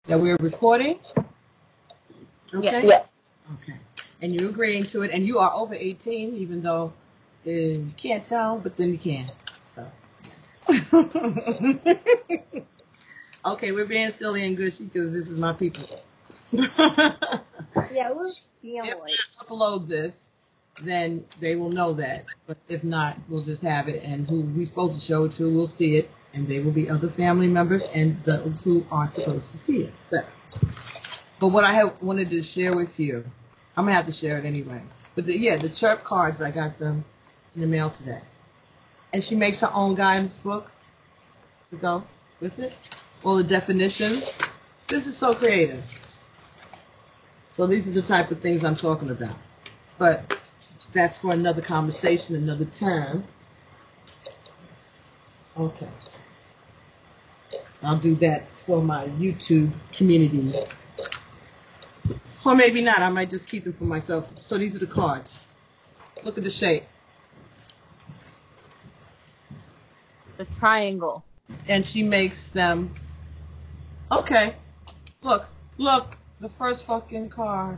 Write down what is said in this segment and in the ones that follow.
that we're recording? Okay? Yes. Okay. And you're agreeing to it, and you are over 18, even though you can't tell, but then you can. So. Okay, we're being silly and gushy because this is my people. Yeah, we're being If like. I upload this, then they will know that. But if not, we'll just have it, and who we're supposed to show it to will see it, and they will be other family members and those who are supposed to see it. So, but what I wanted to share with you, I'm gonna have to share it anyway. But the chirp cards, I got them in the mail today, and she makes her own guidance book to go with it. All the definitions. This is so creative. So these are the type of things I'm talking about. But that's for another conversation, another time. Okay. I'll do that for my YouTube community. Or maybe not. I might just keep them for myself. So these are the cards. Look at the shape. The triangle. And she makes them. Okay. Look. The first fucking card.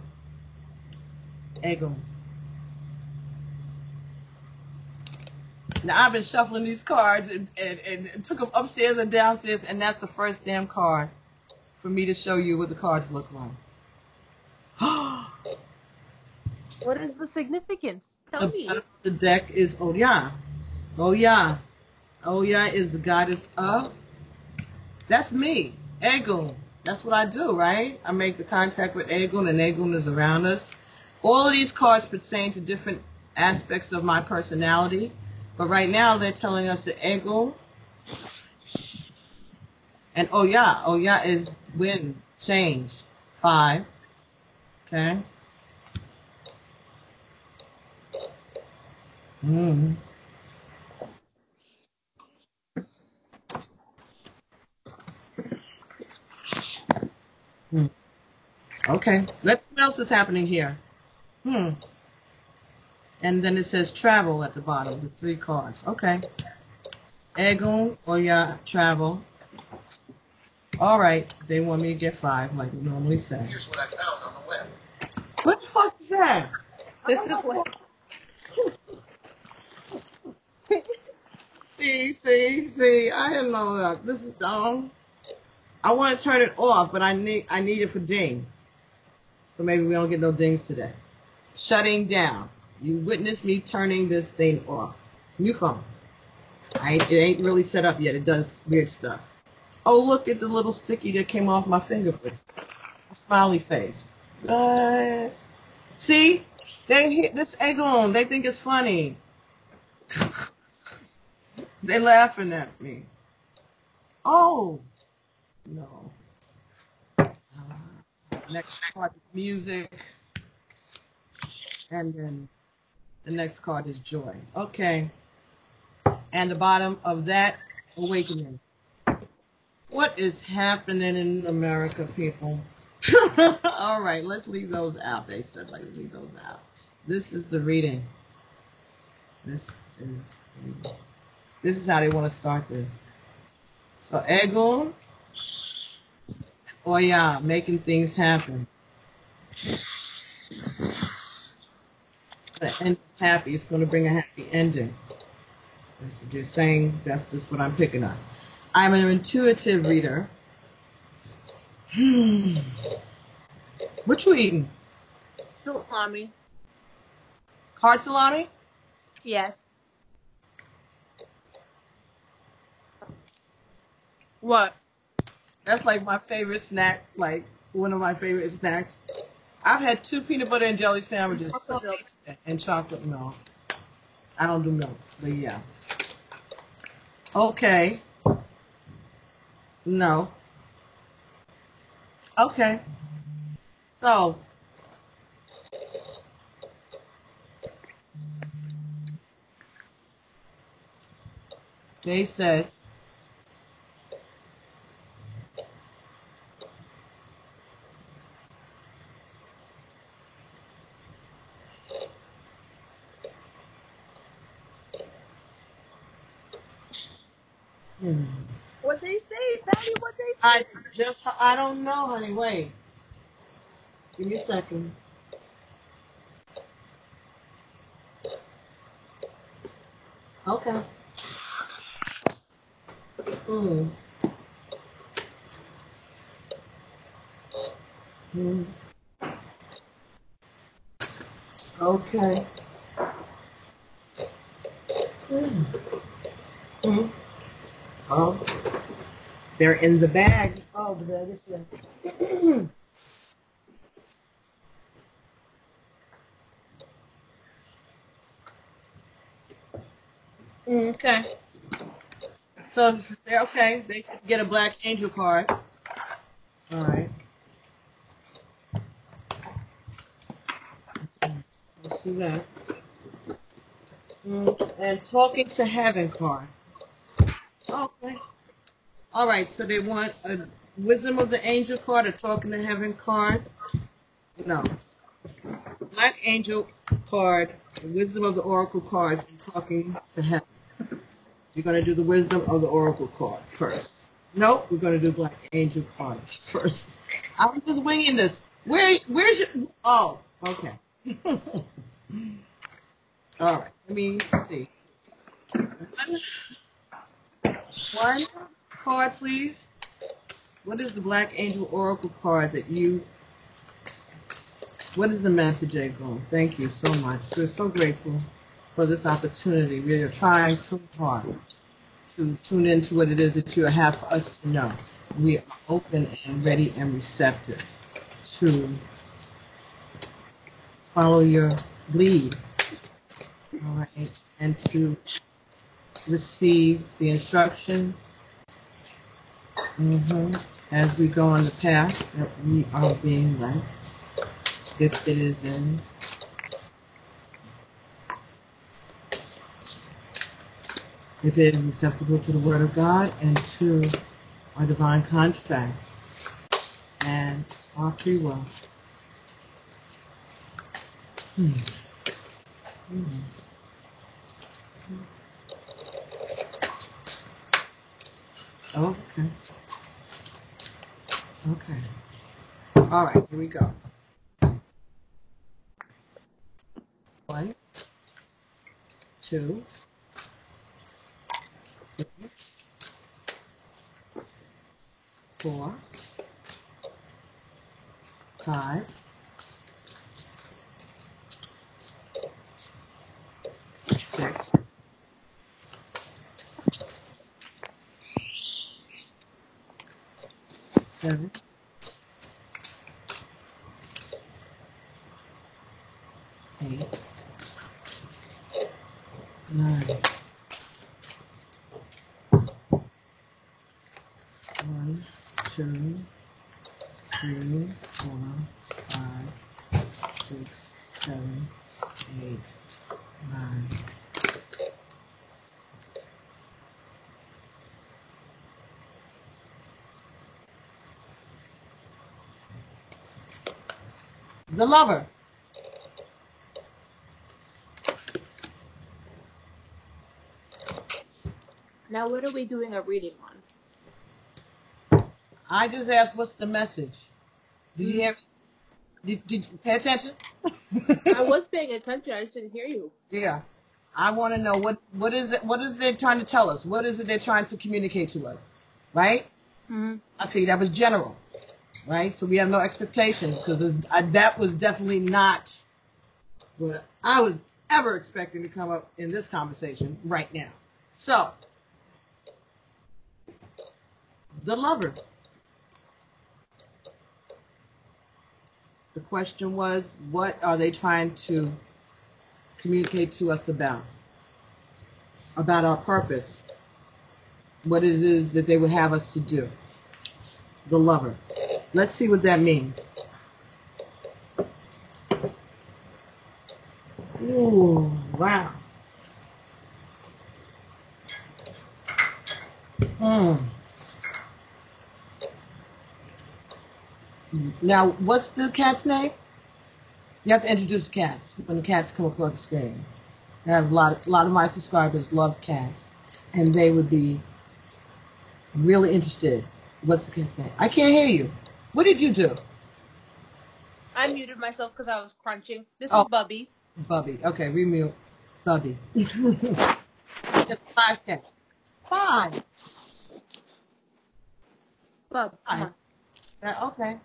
Ego. Now I've been shuffling these cards and took them upstairs and downstairs, and that's the first damn card for me to show you what the cards look like. What is the significance? Tell me. The deck is Oya. Oya is the goddess of. That's me, Egun. That's what I do, right? I make the contact with Egun, and Egun is around us. All of these cards pertain to different aspects of my personality. But right now, they're telling us that Egun and Oya. Oya is wind, change, 5. Okay? Okay, let's see what else is happening here. And then it says travel at the bottom, the 3 cards. Okay. Egun, Oya, travel. All right, they want me to get 5 like we normally say. Here's what I found on the web. What the fuck is that? This is what. See, I didn't know that. This is dumb. I want to turn it off, but I need it for dings. So maybe we don't get no dings today. Shutting down. You witnessed me turning this thing off. New phone. It ain't really set up yet. It does weird stuff. Oh, look at the little sticky that came off my fingerprint. A smiley face. See? They hit this Egon. They think it's funny. They laughing at me. Oh. No. Next card is music. And then the next card is joy. Okay. And the bottom of that, awakening. What is happening in America, people? All right, let's leave those out. They said, like, leave those out. This is the reading. This is how they want to start this. So, Egun, Oya, making things happen. And happy. It's going to bring a happy ending. That's what you're saying. That's just what I'm picking up. I'm an intuitive reader. What you eating? Salami. Hard salami? Yes. What? That's like my favorite snack, like one of my favorite snacks. I've had 2 peanut butter and jelly sandwiches and chocolate milk. I don't do milk, but yeah. Okay. No. Okay. So, they said, What they say, Patty? What they say? Just, I don't know, honey. Wait. Give me a second. Okay. Mm. Mm. Okay. Mm. Mm. Oh, they're in the bag. Oh, the bag is here. Okay. So they're okay. They get a black angel card. All right. Let's do that. And talking to heaven card. Okay. All right. So they want a wisdom of the angel card, a talking to heaven card. No. Black angel card, wisdom of the oracle cards, and talking to heaven. You're going to do the wisdom of the oracle card first. Nope, we're going to do black angel cards first. I'm just winging this. Where's your? Oh, okay. All right. Let me see. One card, please. What is the black angel oracle card that you? What is the message, April? Thank you so much. We're so grateful for this opportunity. We are trying so hard to tune into what it is that you have for us to know. We are open and ready and receptive to follow your lead, all right, and to receive the instruction as we go on the path that we are being led. If it is in if it is acceptable to the Word of God and to our divine contract and our free will. Okay. Okay. All right, here we go. 1, 2, 3, 4, 5, 6, 7, 8, 9. 1, 2, 3, 4, 5, 6, 7, 8, 9. The lover. Now, what are we doing a reading on? I just asked, what's the message? Did you hear me? Did you pay attention? I was paying attention. I just didn't hear you. Yeah. I want to know what is they trying to tell us? What is it they're trying to communicate to us? Right? Mm-hmm. I figured that was general. Right? So we have no expectation because that was definitely not what I was ever expecting to come up in this conversation right now. So, the lover. The question was, what are they trying to communicate to us about? About our purpose. What it is that they would have us to do. The lover. Let's see what that means. Ooh, wow. Now, what's the cat's name? You have to introduce cats when the cats come across the screen. I have a lot of my subscribers love cats, and they would be really interested What's the cat's name? I can't hear you. What did you do? I muted myself because I was crunching. This Oh, is Bubby. Bubby. Okay, remute Bubby. Just 5 cats. 5. Bub, come 5. on. Okay.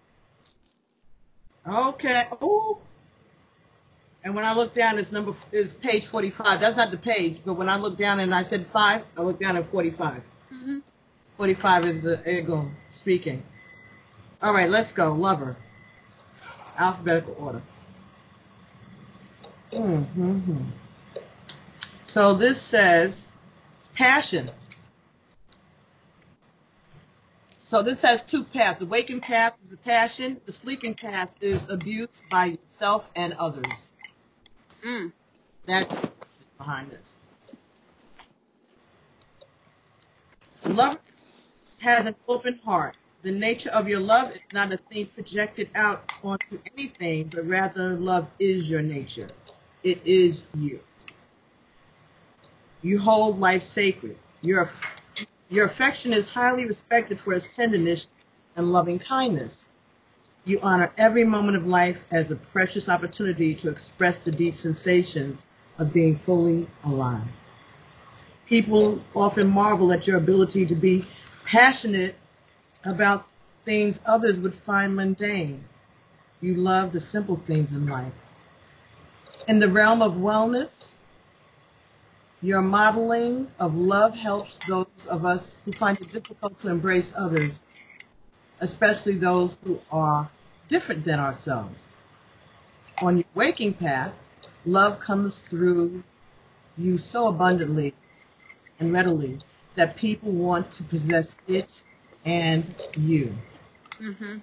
Okay. Ooh. And when I look down, is page 45. That's not the page, but when I look down and I said 5, I look down at 45. Mm-hmm. 45 is the ego speaking. All right, let's go. Lover. Alphabetical order. Mm-hmm. So this says passion. So this has 2 paths. The waking path is the passion. The sleeping path is abuse by yourself and others. That's behind this. Love has an open heart. The nature of your love is not a thing projected out onto anything, but rather love is your nature. It is you. You hold life sacred. Your affection is highly respected for its tenderness and loving kindness. You honor every moment of life as a precious opportunity to express the deep sensations of being fully alive. People often marvel at your ability to be passionate about things others would find mundane. You love the simple things in life. In the realm of wellness, your modeling of love helps those of us who find it difficult to embrace others, especially those who are different than ourselves. On your waking path, love comes through you so abundantly and readily that people want to possess it and you. Mm-hmm.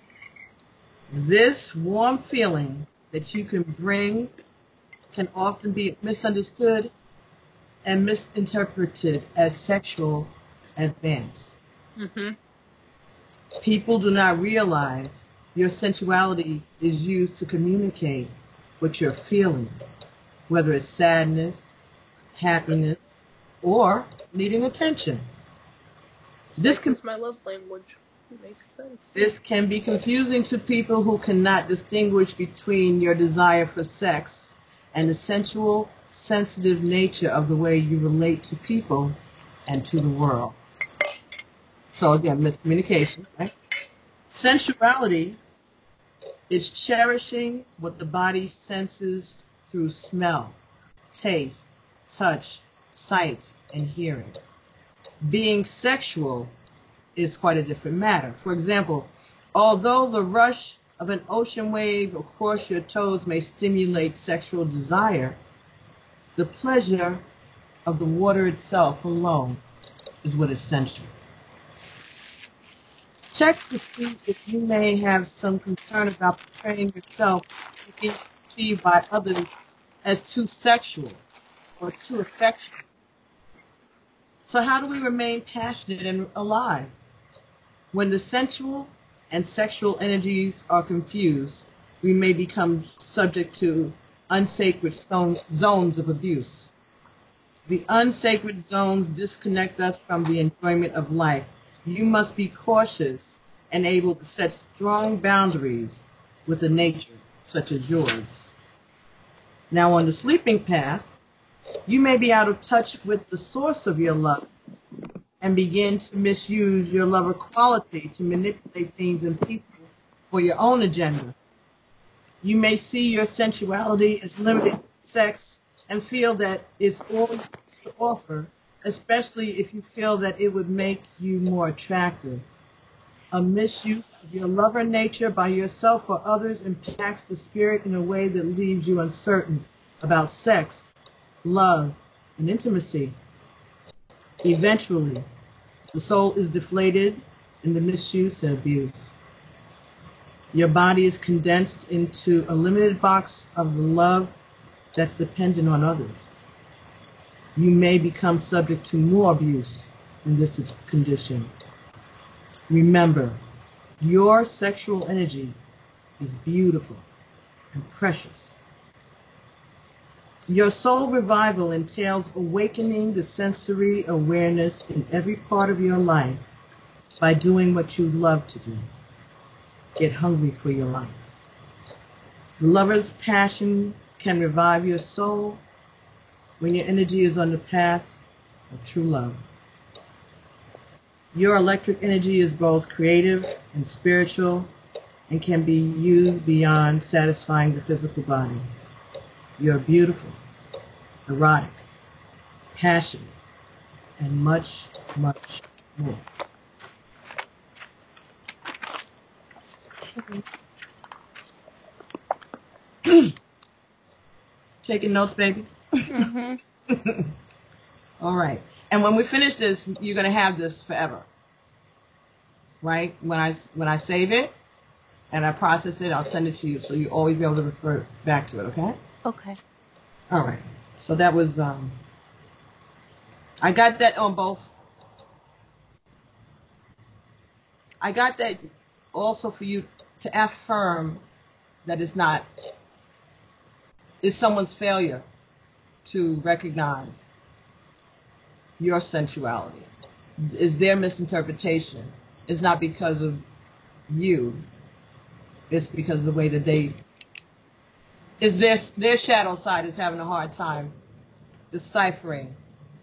This warm feeling that you can bring can often be misunderstood and misinterpreted as sexual advance. Mm-hmm. People do not realize your sensuality is used to communicate what you're feeling, whether it's sadness, happiness, or needing attention. This is my love language. It makes sense. This can be confusing to people who cannot distinguish between your desire for sex and the sensual, sensitive nature of the way you relate to people and to the world. So again, miscommunication, right? Sensuality is cherishing what the body senses through smell, taste, touch, sight, and hearing. Being sexual is quite a different matter. For example, although the rush of an ocean wave across your toes may stimulate sexual desire, the pleasure of the water itself alone is what is sensual. Check to see if you may have some concern about portraying yourself as being perceived by others as too sexual or too affectionate. So how do we remain passionate and alive? When the sensual and sexual energies are confused, we may become subject to unsacred zones of abuse. The unsacred zones disconnect us from the enjoyment of life. You must be cautious and able to set strong boundaries with a nature such as yours. Now on the sleeping path, you may be out of touch with the source of your love and begin to misuse your lover quality to manipulate things and people for your own agenda. You may see your sensuality as limited sex and feel that it's all you have to offer, especially if you feel that it would make you more attractive. A misuse of your lover nature by yourself or others impacts the spirit in a way that leaves you uncertain about sex, love, and intimacy. Eventually, the soul is deflated in the misuse and abuse. Your body is condensed into a limited box of the love that's dependent on others. You may become subject to more abuse in this condition. Remember, your sexual energy is beautiful and precious. Your soul revival entails awakening the sensory awareness in every part of your life by doing what you love to do. Get hungry for your life. The lover's passion can revive your soul when your energy is on the path of true love. Your electric energy is both creative and spiritual and can be used beyond satisfying the physical body. You're beautiful, erotic, passionate, and much, much more. Taking notes, baby? Mm-hmm. All right. And when we finish this, you're going to have this forever. Right? When I save it and I process it, I'll send it to you so you always be able to refer back to it, okay? Okay. All right. So that was, I got that on both. I got that also for you to affirm that it's someone's failure to recognize your sensuality. It's their misinterpretation. It's not because of you. It's because of the way that their shadow side is having a hard time deciphering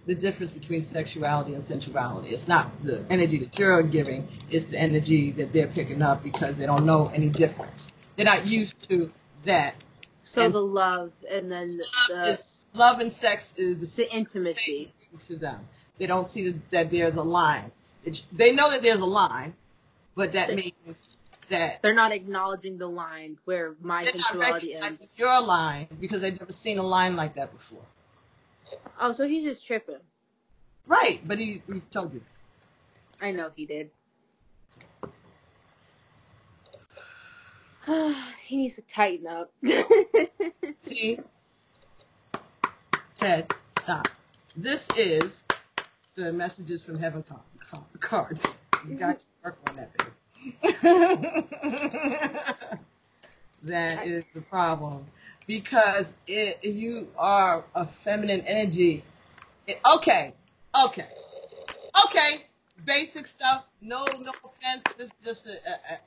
the difference between sexuality and sensuality. It's not the energy that you're giving, it's the energy that they're picking up because they don't know any difference. They're not used to that. So and the love and then love and sex is the intimacy to them. They don't see that there's a line. They know that there's a line, but that means that they're not acknowledging the line where my sensuality ends. Your line because they've never seen a line like that before. Oh, so he's just tripping. Right, but he told you that. I know he did. He needs to tighten up. See? Ted, stop. This is the messages from heaven cards. You got to work on that, baby. That is the problem. Because you are a feminine energy. Okay. Basic stuff. No offense. This is just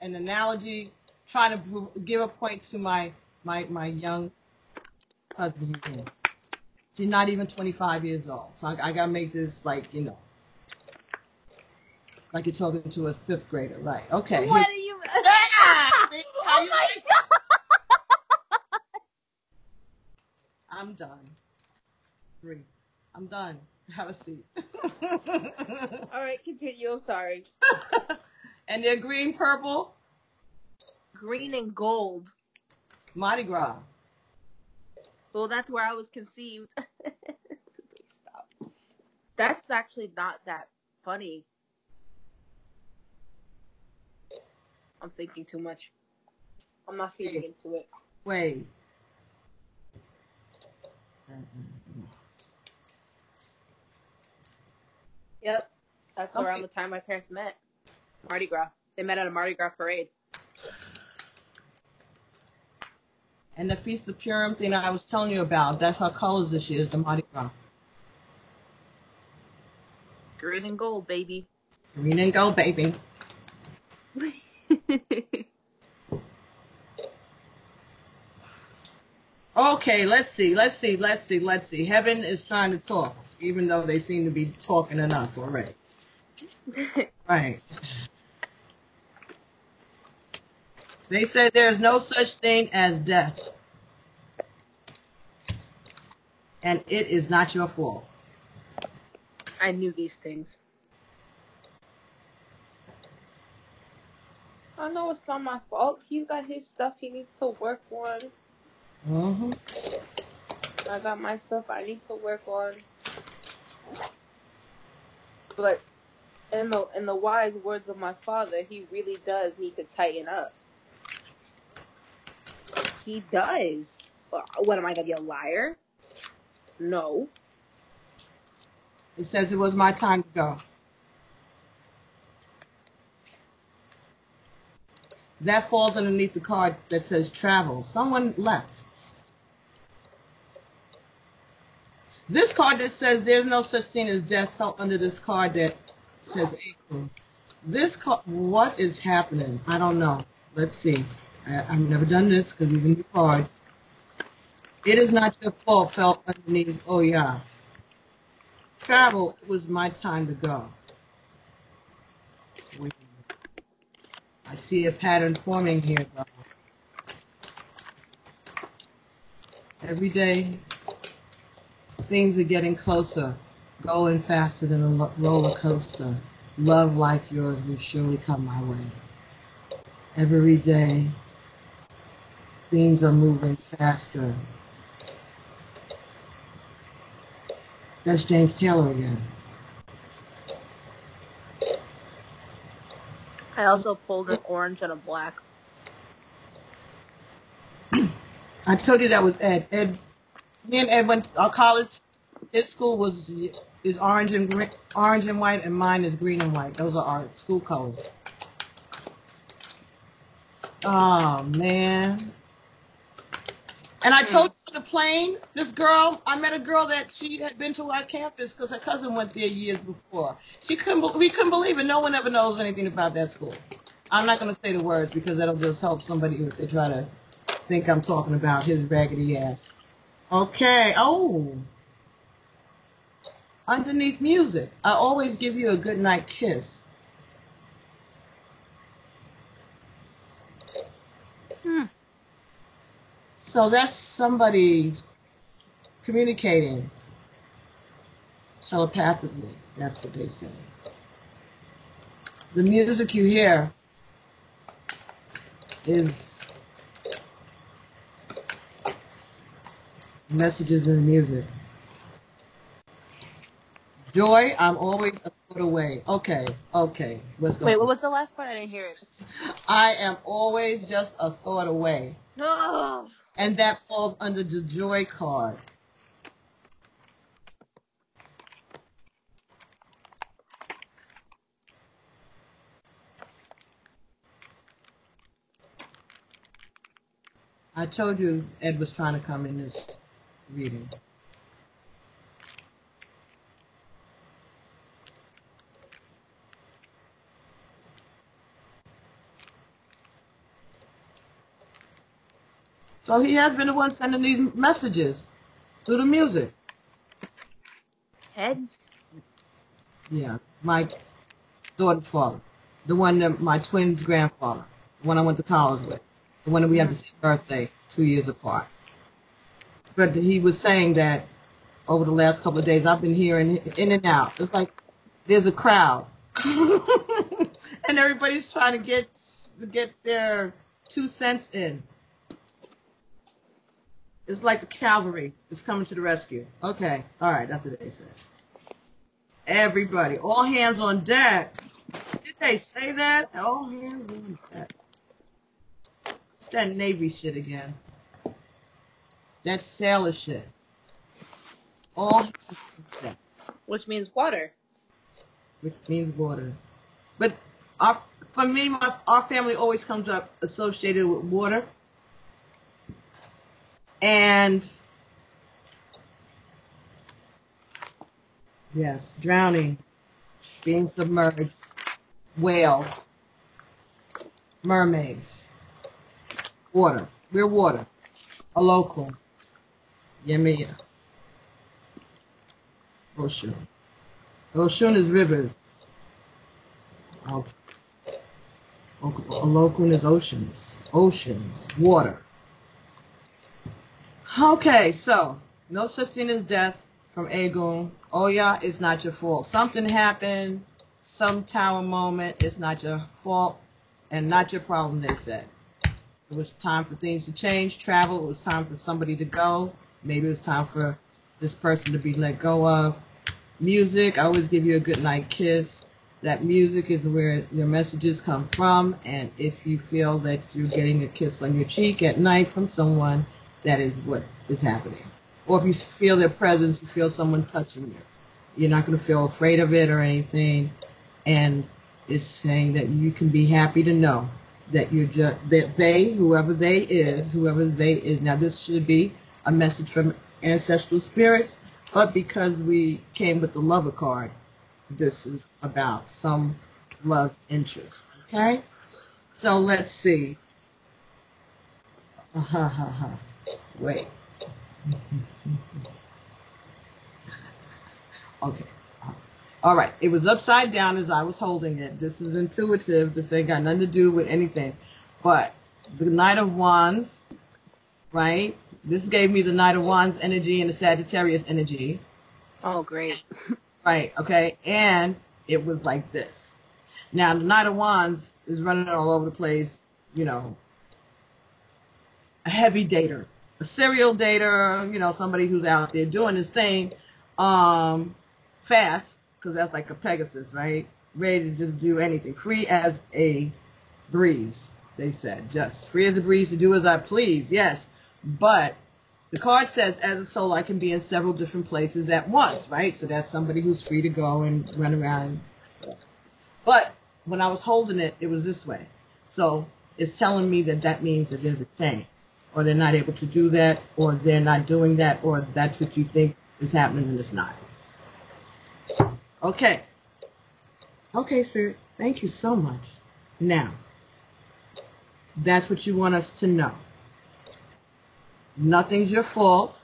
an analogy. Trying to give a point to my young husband here. She's not even 25 years old. So I got to make this like you're talking to a fifth grader. Right. Okay. What are you... Oh my God! I'm done. 3. I'm done. Have a seat. All right, continue. I'm sorry. And they're green, purple. Green and gold. Mardi Gras. Well, that's where I was conceived. Stop. That's actually not that funny. I'm thinking too much. I'm not feeding into it. Wait. Yep. That's around the time my parents met. Mardi Gras. They met at a Mardi Gras parade. And the Feast of Purim thing I was telling you about, that's our colors this year, is the Mardi Gras. Green and gold, baby. Green and gold, baby. Okay, let's see. Heaven is trying to talk, even though they seem to be talking enough already. Right. They said there is no such thing as death. And it is not your fault. I knew these things. I know it's not my fault. He's got his stuff he needs to work on. Mm-hmm. I got my stuff I need to work on. But in the wise words of my father, he really does need to tighten up. He does. What, am I going to be a liar? No. It says it was my time to go. That falls underneath the card that says travel. Someone left. This card that says there's no such thing as death fell under this card that says April. What is happening? I don't know. Let's see. I've never done this because these are new cards. It is not your fault, felt underneath. Oh, yeah. Travel, it was my time to go. Wait a minute. I see a pattern forming here, though. Every day, things are getting closer, going faster than a roller coaster. Love like yours will surely come my way. Every day, things are moving faster. That's James Taylor again. I also pulled an orange and a black. I told you that was Ed. Me and Ed went to college. His school is orange and white, and mine is green and white. Those are our school colors. Oh man! And I told you the plane. This girl, I met a girl that she had been to our campus because her cousin went there years before. We couldn't believe it. No one ever knows anything about that school. I'm not going to say the words because that'll just help somebody if they try to think I'm talking about his raggedy ass. Okay. Oh. Underneath music, I always give you a good night kiss. So that's somebody communicating telepathically. That's what they say. The music you hear is messages in the music. Joy, I'm always a foot away. Okay. Let's go. Wait, what was the last part? I didn't hear it. I am always just a thought away. Oh. And that falls under the joy card. I told you Ed was trying to come in this reading. So he has been the one sending these messages through the music. Ed? Yeah, my daughter's father. The one that my twin's grandfather. The one I went to college with. The one that we had the same birthday, 2 years apart. But he was saying that over the last couple of days, I've been hearing in and out. It's like there's a crowd. And everybody's trying to get their 2 cents in. It's like the cavalry is coming to the rescue. Okay. All right. That's what they said. Everybody. All hands on deck. Did they say that? All hands on deck. It's that Navy shit again. That sailor shit. All hands on deck. Which means water. Which means water. But for me, our family always comes up associated with water. And yes, drowning, being submerged, whales, mermaids, water. We're water. A local. Yemiya. Ocean. Ocean is rivers. A local is oceans. Oceans. Water. Okay, so no such thing as death from Agun. Oh yeah, it's not your fault. Something happened, some tower moment. It's not your fault and not your problem, they said. It was time for things to change, travel. It was time for somebody to go. Maybe it was time for this person to be let go of. Music, I always give you a good night kiss. That music is where your messages come from. And if you feel that you're getting a kiss on your cheek at night from someone, that is what is happening. Or if you feel their presence, you feel someone touching you. You're not going to feel afraid of it or anything. And it's saying that you can be happy to know that you're just, that they, whoever they is. Now this should be a message from ancestral spirits, but because we came with the lover card, this is about some love interest. Okay? So let's see. Wait. Okay. All right. It was upside down as I was holding it. This is intuitive. This ain't got nothing to do with anything. But the Knight of Wands, right? This gave me the Knight of Wands energy and the Sagittarius energy. Oh, great. Right. Okay. And it was like this. Now, the Knight of Wands is running all over the place, you know, a heavy dater, a serial dater, you know, somebody who's out there doing his thing fast, because that's like a Pegasus, right? Ready to just do anything. Free as a breeze, they said. Just free as a breeze to do as I please, yes. But the card says, as a soul, I can be in several different places at once, right? So that's somebody who's free to go and run around. But when I was holding it, it was this way. So it's telling me that that means that there's a change, or they're not able to do that, or they're not doing that, or that's what you think is happening and it's not. Okay. Okay, Spirit. Thank you so much. Now, that's what you want us to know. Nothing's your fault.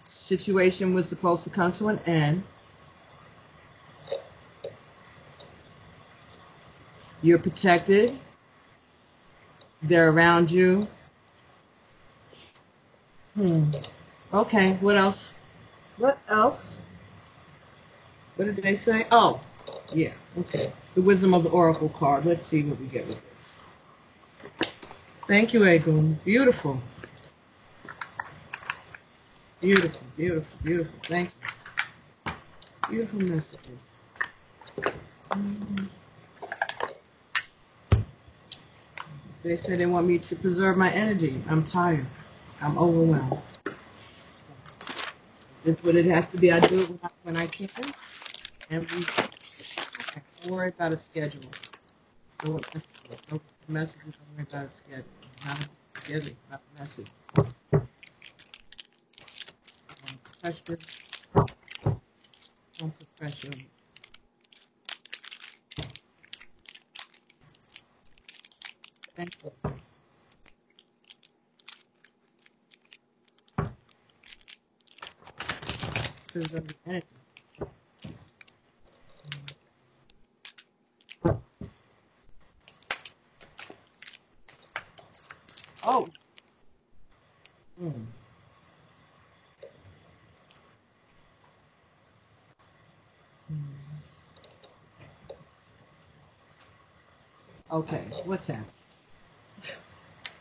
Situation was supposed to come to an end. You're protected. They're around you. Okay, what else? What else? What did they say? Oh, yeah, okay. The Wisdom of the Oracle card. Let's see what we get with this. Thank you, Egun. Beautiful. Beautiful, beautiful, beautiful. Thank you. Beautiful messages. They said they want me to preserve my energy. I'm tired. I'm overwhelmed. It's what it has to be. I do it when I can. And we don't worry about a schedule. No messages, don't worry about a schedule. Not a schedule, not a message. Pressure. Don't put pressure on it. Thank you. Preserve the energy. Oh. Okay, what's that?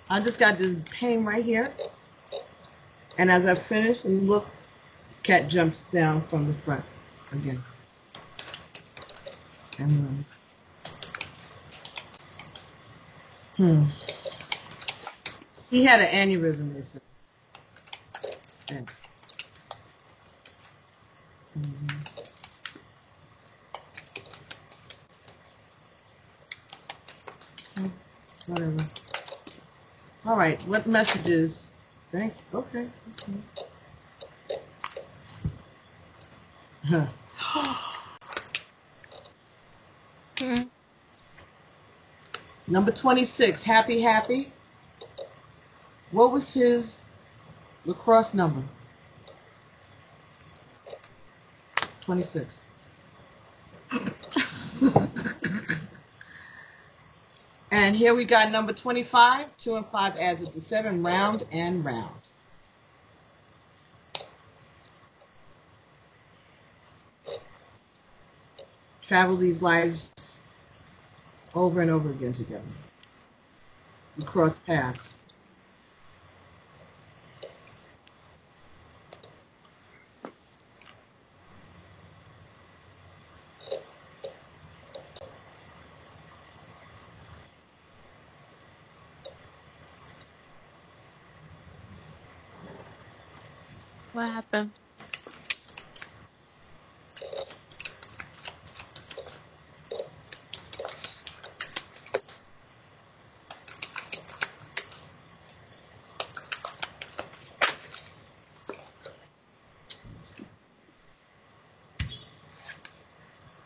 I just got this pain right here. And as I finish and look, cat jumps down from the front again. And he had an aneurysm, they said. Yeah. Whatever. All right, what messages? Thank you. Okay. Number 26, Happy. What was his lacrosse number? 26. And here we got number 25. 2 and 5 adds up to 7, round and round. Travel these lives over and over again together. We cross paths. What happened?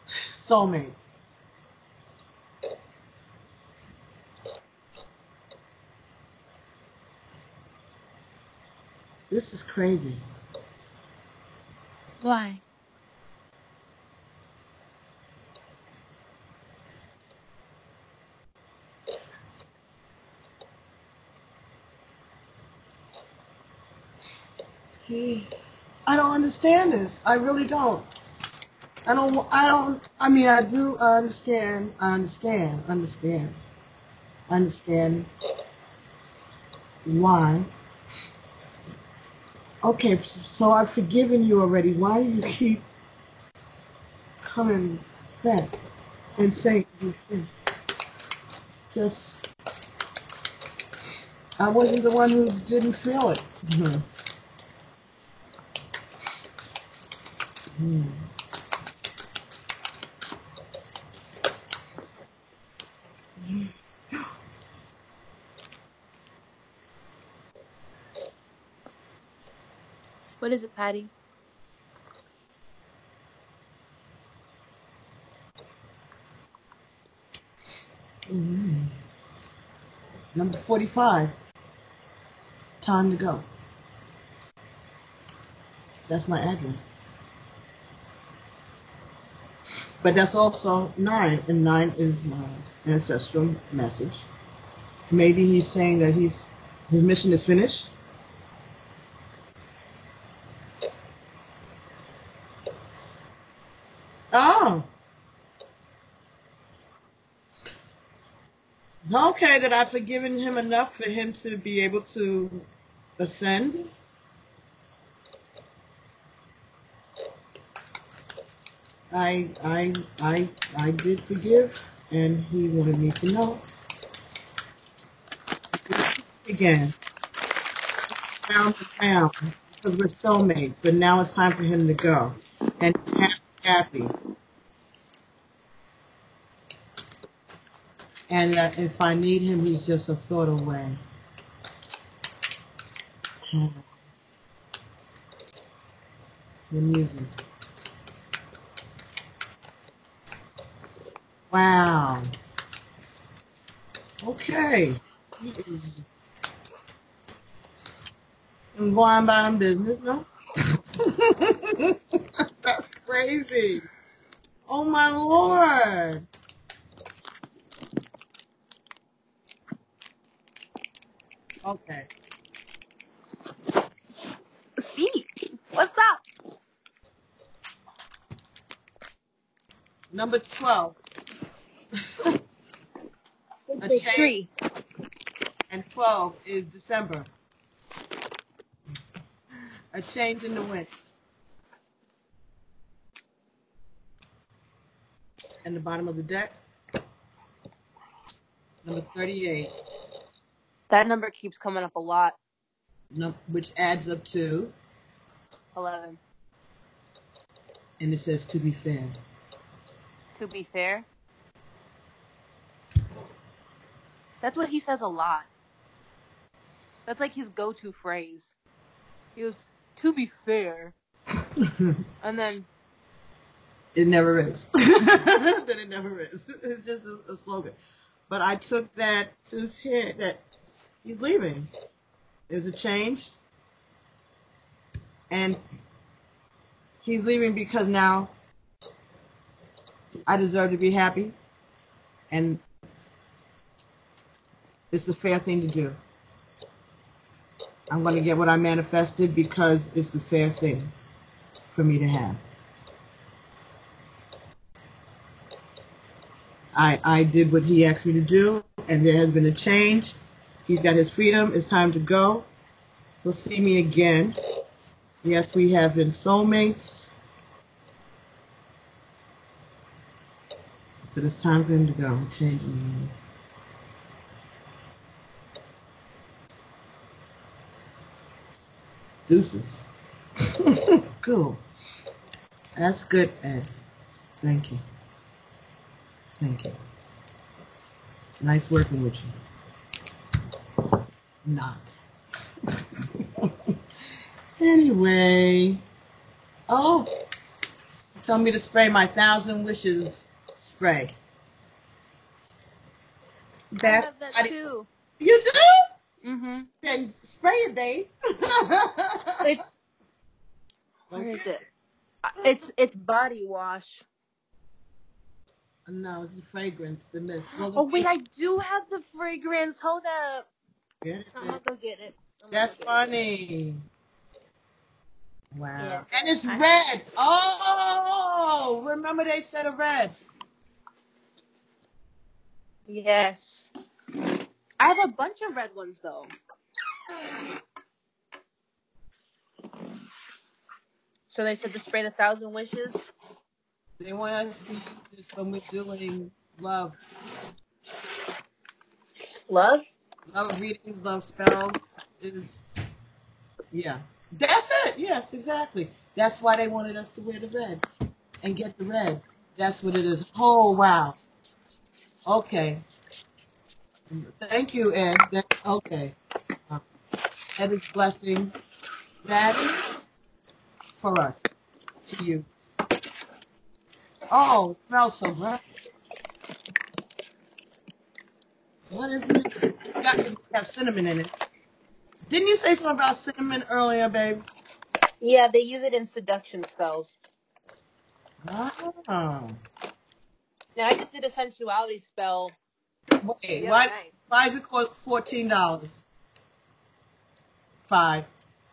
Soulmates. This is crazy. Why? I don't understand this. I really don't. I mean, I do understand. I understand why. Okay, so I've forgiven you already. Why do you keep coming back and saying these things? Just, I wasn't the one who didn't feel it. What is it, Patty? Number 45. Time to go. That's my address. But that's also 9, and 9 is ancestral message. Maybe he's saying that his mission is finished. Oh. Okay, that I've forgiven him enough for him to be able to ascend. I did forgive, and he wanted me to know. Again, round and round, because we're soulmates, but now it's time for him to go. And he's happy. And if I need him, he's just a thought away. The music. Wow. Okay. He is going about business, no? That's crazy. Oh my Lord. Okay. Speak. What's up? Number 12. A change. 3. And 12 is December. A change in the wind. And the bottom of the deck. Number 38. That number keeps coming up a lot. Which adds up to 11. And it says to be fair. To be fair? That's what he says a lot. That's like his go-to phrase. He goes, to be fair. And then it never is. Then it never is. It's just a slogan. But I took that to his head that he's leaving. There's a change. And he's leaving because now I deserve to be happy. And it's the fair thing to do. I'm going to get what I manifested because it's the fair thing for me to have. I did what he asked me to do, and there has been a change. He's got his freedom. It's time to go. He'll see me again. Yes, we have been soulmates. But it's time for him to go. I'm changing him. Deuces. Cool. That's good, Ed. Thank you. Thank you. Nice working with you. Not. Anyway. Oh. Tell me to spray my 1,000 Wishes spray. I have that too. You do? Mm-hmm. Then spray it, babe. It's where is it? It's body wash. No, it's the fragrance, the mist. Well, Oh wait, I do have the fragrance. Hold up. Get it, I'm gonna go get it. That's funny. Wow. Yes. And it's red. Oh, remember they said a red. Yes. I have a bunch of red ones though. So they said to spray the 1,000 wishes. They want us to use this when we're doing love. Love? Love readings, love spells. Yeah. That's it. Yes, exactly. That's why they wanted us to wear the red and get the red. That's what it is. Oh, wow. Okay. Thank you, Ed. Okay. Ed is blessing that for us, to you. Oh, it smells so good. What is it? It have cinnamon in it. Didn't you say something about cinnamon earlier, babe? Yeah, they use it in seduction spells. Oh. Now I just did a sensuality spell. Wait, why is it $14? 5.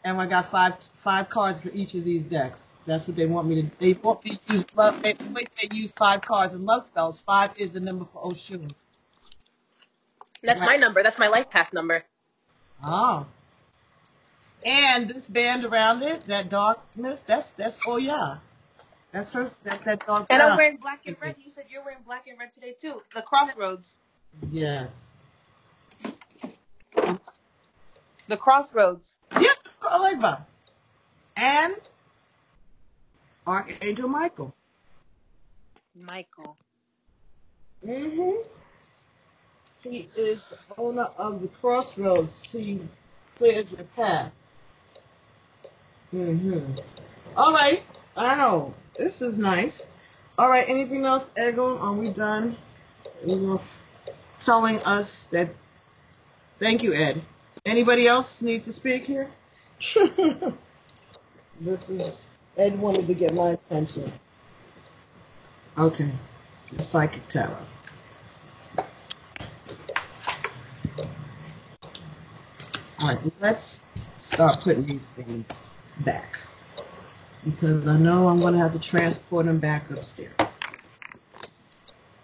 And I got five cards for each of these decks. That's what they want me to. They want me to use love. They use 5 cards in love spells. 5 is the number for Oshun. That's my number. That's my life path number. Oh. And this band around it, that darkness, that's oh yeah. That's her. That's that dark. And I'm wearing black and red. You said you're wearing black and red today too. The crossroads. Yes. The crossroads. Yes, I like that. And Archangel Michael. Michael. Mm-hmm. He is the owner of the crossroads. He clears your path. Mm-hmm. All right. Wow. This is nice. All right. Anything else, Egon? Are we done? Telling us that. Thank you, Ed. Anybody else need to speak here? This is Ed wanted to get my attention. Okay. The psychic tarot. All right, let's start putting these things back because I know I'm going to have to transport them back upstairs.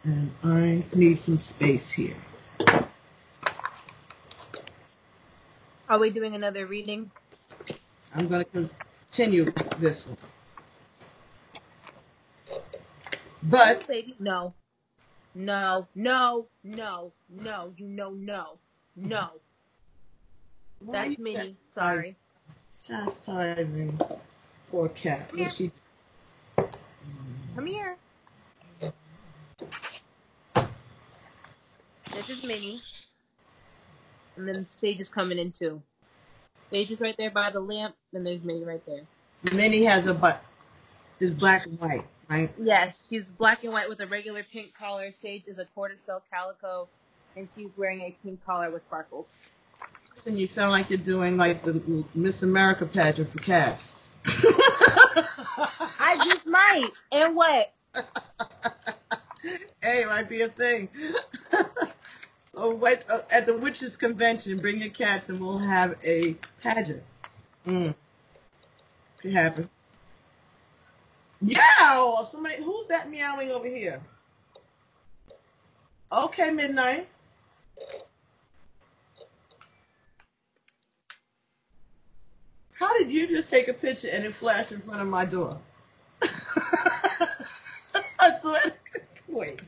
And I need some space here. Are we doing another reading? I'm going to continue this one. But... Oh, baby, no. No, no, no, no, you know no. No. That's Minnie. Sorry. Chastising poor cat. Come here. Come here. This is Minnie. And then Sage is coming in too. Sage is right there by the lamp, then there's Minnie right there. Minnie has a butt. It's black and white, right? Yes, she's black and white with a regular pink collar. Sage is a tortoiseshell calico, and she's wearing a pink collar with sparkles. Listen, you sound like you're doing like the Miss America pageant for cats. I just might. And what? Hey, it might be a thing. At the witches convention, bring your cats and we'll have a pageant. Could happen. Yeah, somebody, who's that meowing over here? Okay, Midnight. How did you just take a picture and it flashed in front of my door? I swear. Wait,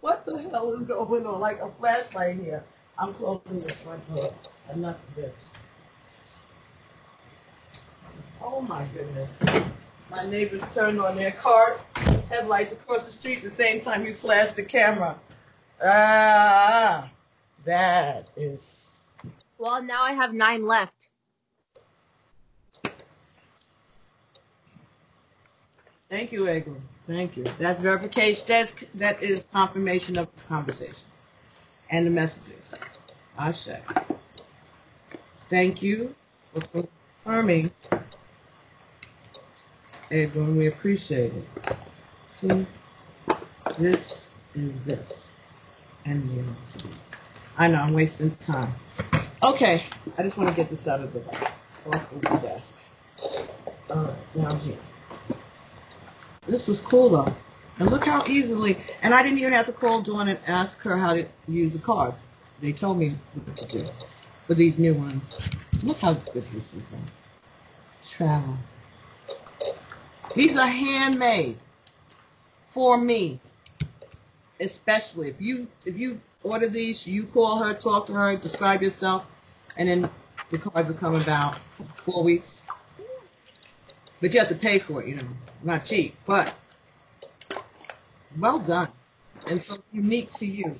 what the hell is going on? Like a flashlight here. I'm closing the front door. Enough of this. Oh my goodness. My neighbors turned on their car headlights across the street at the same time you flashed the camera. Ah, that is... Well, now I have 9 left. Thank you, Eglin. Thank you. That's verification. That is confirmation of this conversation and the messages. Ashe. Thank you for confirming Edwin, we appreciate it. See, this is this. And yes. I know, I'm wasting time. Okay, I just want to get this out of the off of the desk. All right, down here. This was cool though. And look how easily, and I didn't even have to call Dawn and ask her how to use the cards. They told me what to do for these new ones. Look how good this is. Travel. These are handmade for me, especially if you order these, you call her, talk to her, describe yourself, and then the cards will come in about 4 weeks. But you have to pay for it, not cheap, but well done and so unique to you.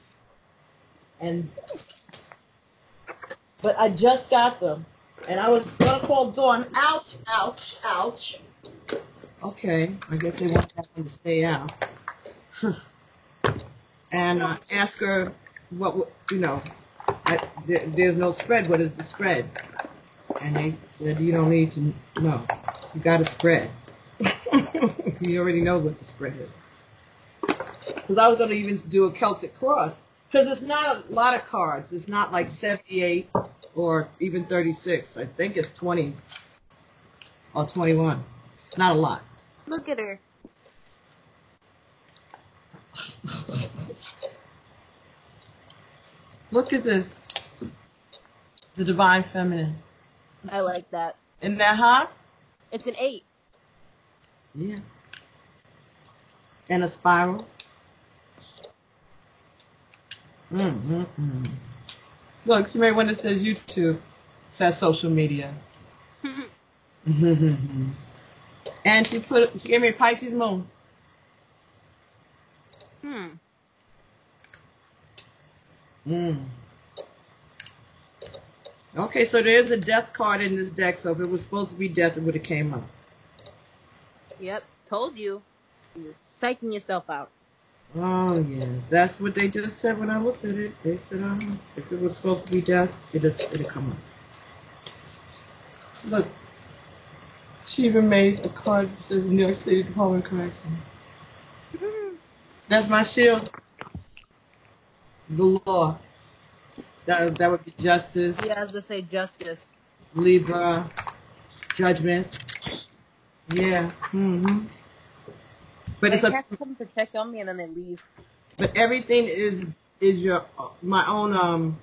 But I just got them, and I was gonna call Dawn. Ouch, ouch, ouch. Okay, I guess they want that one to stay out. And ask her what, there's no spread. What is the spread? And they said, you don't need to know. You got to spread. You already know what the spread is. Because I was going to even do a Celtic cross. Because it's not a lot of cards. It's not like 78 or even 36. I think it's 20 or 21. Not a lot. Look at her. Look at this. The Divine Feminine. I like that. Isn't that hot? It's an 8. Yeah. And a spiral. Mm-hmm. Look, see when it says YouTube, that's social media. And she gave me a Pisces moon. Okay, so there's a death card in this deck, so if it was supposed to be death, it would have came up. Yep, told you. You're psyching yourself out. Oh, yes. That's what they just said when I looked at it. They said, if it was supposed to be death, it'd come up. Look. She even made a card that says New York City Department of Correction. That's my shield. The law. That would be justice. Yeah, I was going to say justice. Libra. Judgment. Yeah. Mm-hmm. But it's up to them to check on me and then they leave. But everything is my own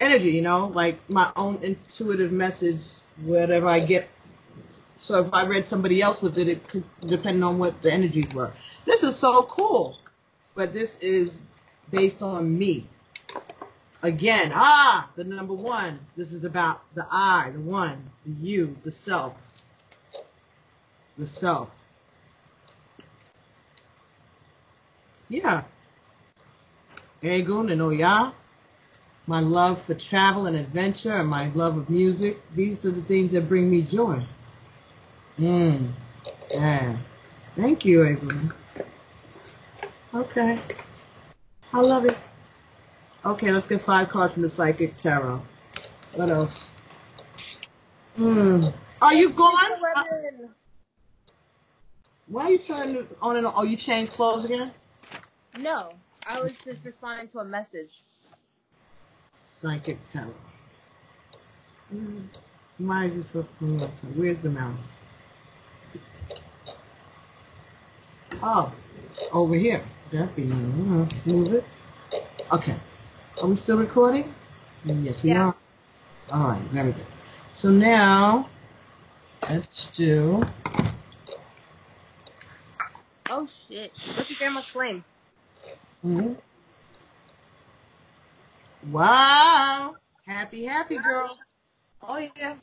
energy, like my own intuitive message, whatever I get. So if I read somebody else with it, it could depend on what the energies were. This is so cool. But this is based on me. Again, the number one. This is about the I, the one, the you, the self. The self. Yeah. Egun and Oya. My love for travel and adventure and my love of music. These are the things that bring me joy. Yeah. Thank you, Egun. Okay. I love it. Okay, let's get 5 cards from the Psychic Tarot. What else? Are you gone? Why are you turning on and on? Oh, you changed clothes again? No, I was just responding to a message. Psychic Tarot. Why is this so cool? Where's the mouse? Oh, over here. That'd be move it. Okay. Are we still recording? Yes, we are. All right, very good. So now, let's do. Oh shit! Look at Grandma's flame. Wow! Happy girl. Oh yeah.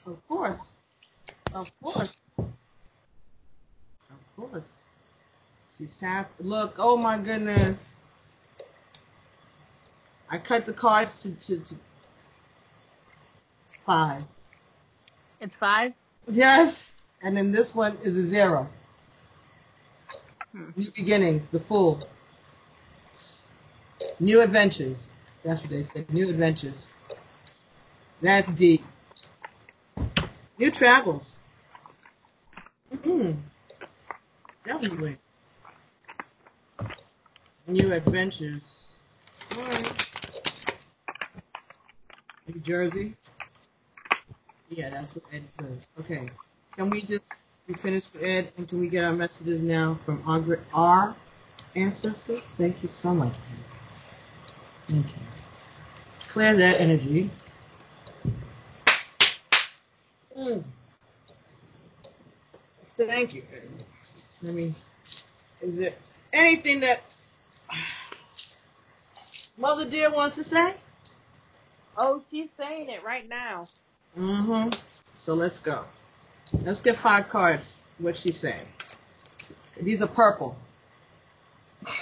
Of course. She's happy. Look, oh my goodness. I cut the cards to 5. It's 5? Yes. And then this one is a 0. New beginnings, the Fool. New adventures. That's what they say. New adventures. That's deep. New travels. definitely. New adventures. All right. New Jersey. Yeah, that's what Ed says. Okay. Can we finish with Ed, and can we get our messages now from our ancestors? Thank you so much, Ed. Thank you. Clear that energy. Thank you, Ed. Is there anything that Mother Dear wants to say? Oh, she's saying it right now. Mm-hmm. So let's go. Let's get 5 cards. What's she saying? These are purple.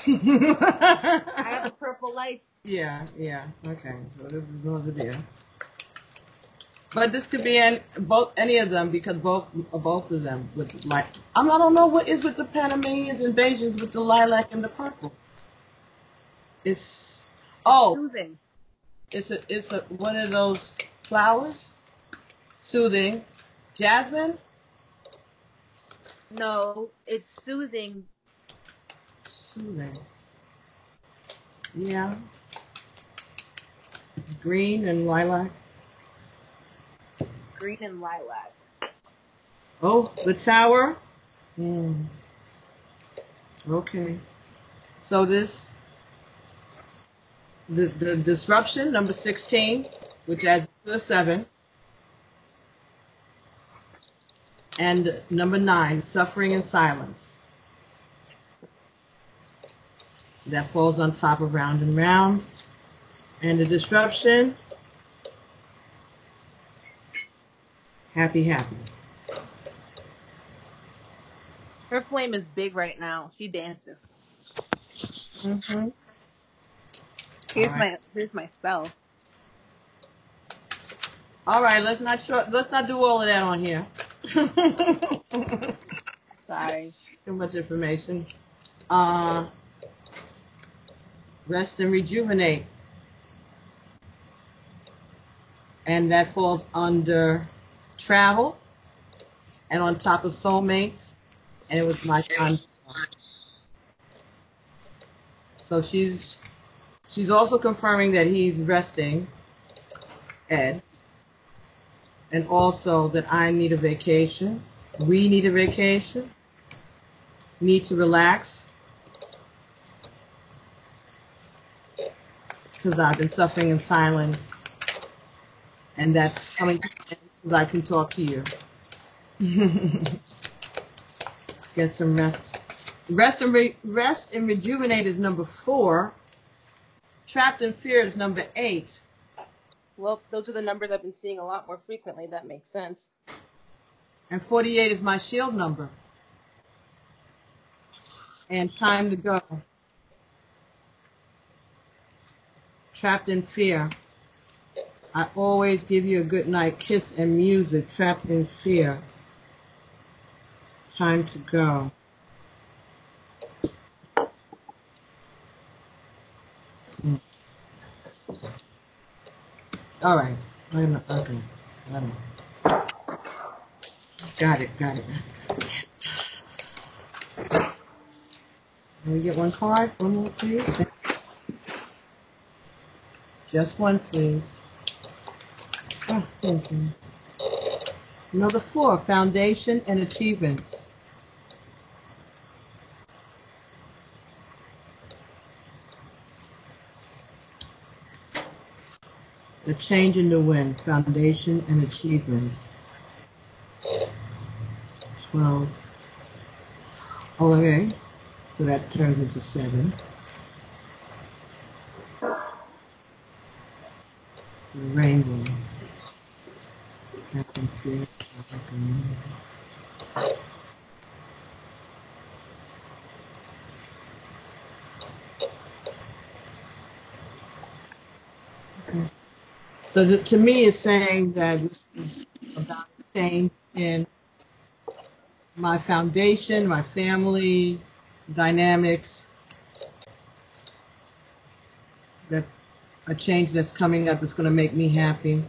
I have the purple lights. Yeah. Okay. So this is Mother Dear. But this could be any of them, because both of them with like I don't know what is with the Panamanians and Bajans with the lilac and the purple. It's soothing. It's a one of those flowers. Soothing. Jasmine? No, it's soothing. Soothing. Yeah. Green and lilac. Green and lilac. Oh, the tower. Okay. So the disruption, number 16, which adds to a 7. And number 9, suffering and silence. That falls on top of round and round. And the disruption, happy. Her flame is big right now. She dancing. Mm-hmm. Here's my spell. All right, let's not do all of that on here. Sorry. Too much information. Rest and rejuvenate. And that falls under travel and on top of soulmates. And it was my time. So she's also confirming that he's resting, Ed. And also that I need a vacation. We need a vacation. Need to relax. Because I've been suffering in silence. And that's coming to an end because I can talk to you. Get some rest. Rest and rejuvenate is number 4. Trapped in fear is number 8. Well, those are the numbers I've been seeing a lot more frequently. That makes sense. And 48 is my shield number. And time to go. Trapped in fear. I always give you a good night kiss and music. Trapped in fear. Time to go. All right. Okay. Got it. Can we get one card? One more, please. Just one, please. Oh, thank you. Number 4, foundation and achievements. A change in the wind, foundation and achievements. 12. Oh, okay. So that turns into 7. Rainbow. Captain Fear. Okay. So to me, it's saying that this is about change in my foundation, my family dynamics, that a change that's coming up is going to make me happy.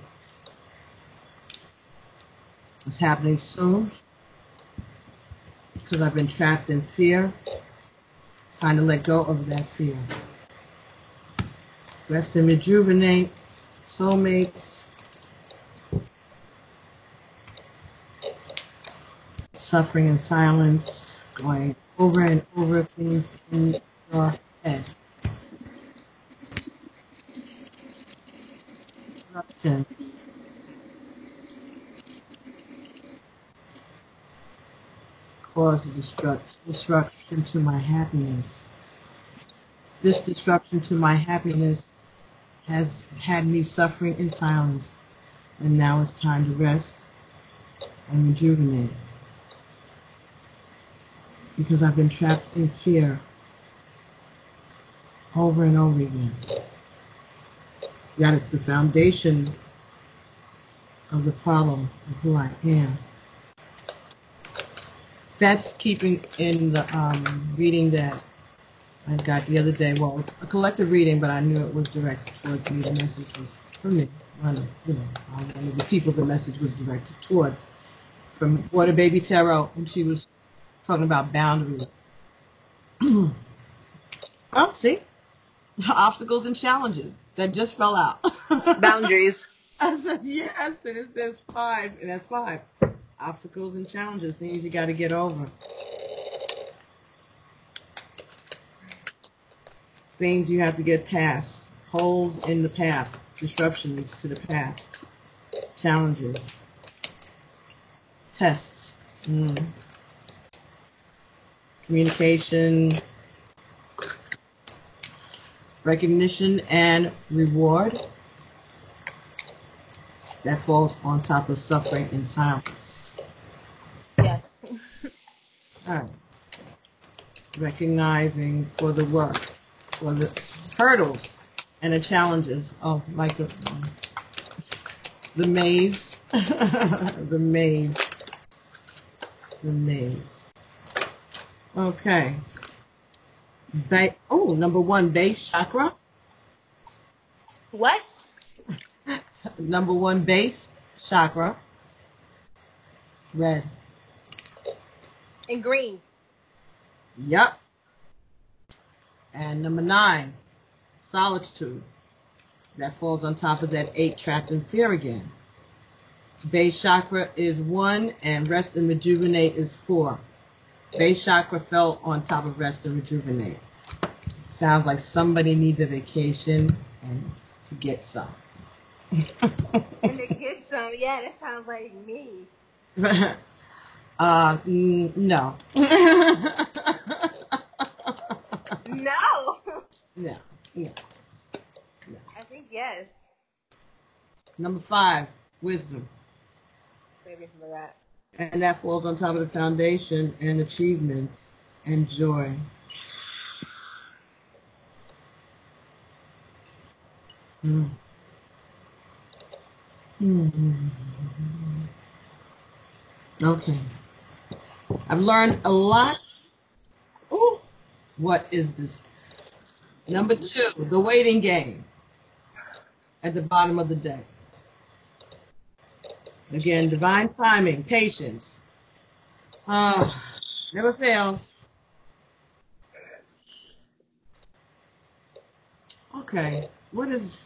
It's happening soon. because I've been trapped in fear. Trying to let go of that fear. Rest and rejuvenate. Soulmates. Suffering in silence. Going over and over things in your head. Disruption. Cause a disruption to my happiness. This disruption to my happiness has had me suffering in silence, and now it's time to rest and rejuvenate. Because I've been trapped in fear over and over again. That is the foundation of the problem of who I am. That's keeping in the reading that I got the other day. Well, a collective reading, but I knew it was directed towards me. The message was for me. One of the people the message was directed towards. From Water Baby Tarot, and she was talking about boundaries. Oh, see? Obstacles and challenges. That just fell out. Boundaries. I said, yes, and it says 5, and that's 5. Obstacles and challenges, things you got to get over. Things you have to get past. Holes in the path. Disruptions to the path. Challenges. Tests. Communication. Recognition and reward. That falls on top of suffering in silence. Yes. All right. Recognizing for the work, for the hurdles and the challenges. Oh, like the maze, the maze. Okay. Number 1, base chakra. What? Number 1, base chakra. Red. And green. Yep. And number 9, solitude. That falls on top of that 8, trapped in fear again. Base chakra is 1 and rest and rejuvenate is 4. Base chakra fell on top of rest and rejuvenate. Sounds like somebody needs a vacation and to get some. And to get some, yeah, that sounds like me. No. No. No. I think yes. Number 5, wisdom. Maybe for that. And that falls on top of the foundation and achievements and joy. Okay. I've learned a lot. Ooh, what is this? Number 2, the waiting game. At the bottom of the deck. Again, divine timing, patience. Never fails. Okay, what is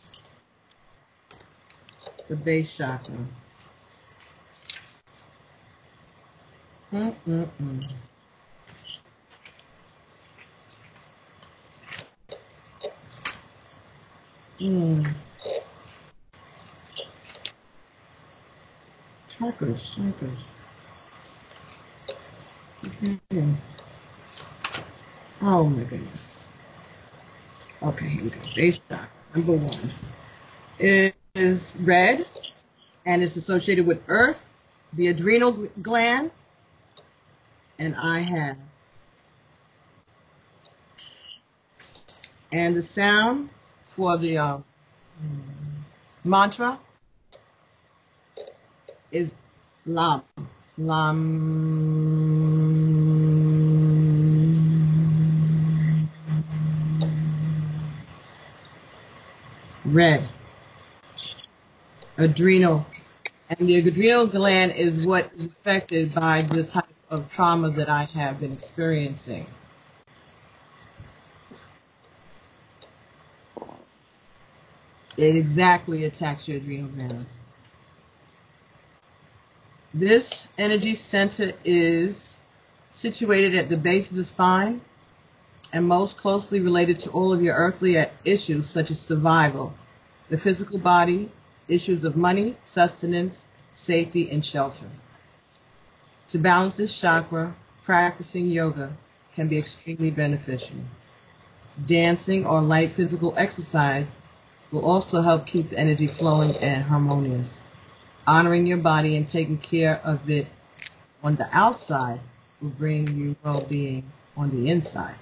the base chakra? Chakras. Okay. Oh my goodness. Okay, here we go. Base chakra, number 1. It is red, and it's associated with earth, the adrenal gland, and I have. And the sound for the mantra is Lam. Red. Adrenal. And the adrenal gland is what is affected by the type of trauma that I have been experiencing. It exactly attacks your adrenal glands. This energy center is situated at the base of the spine and most closely related to all of your earthly issues such as survival, the physical body, issues of money, sustenance, safety, and shelter. To balance this chakra, practicing yoga can be extremely beneficial. Dancing or light physical exercise will also help keep the energy flowing and harmonious. Honoring your body and taking care of it on the outside will bring you well-being on the inside.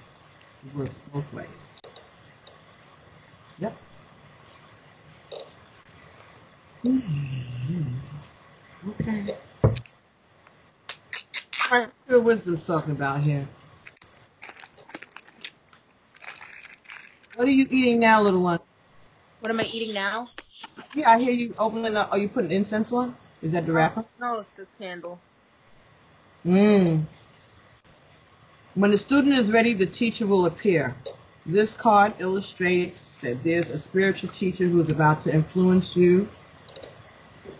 It works both ways. Yep. Okay. All right, what wisdom's talking about here? What are you eating now, little one? What am I eating now? Yeah, I hear you opening up. Are you putting incense on? Is that the wrapper? No, it's the candle. When the student is ready, the teacher will appear. This card illustrates that there's a spiritual teacher who is about to influence you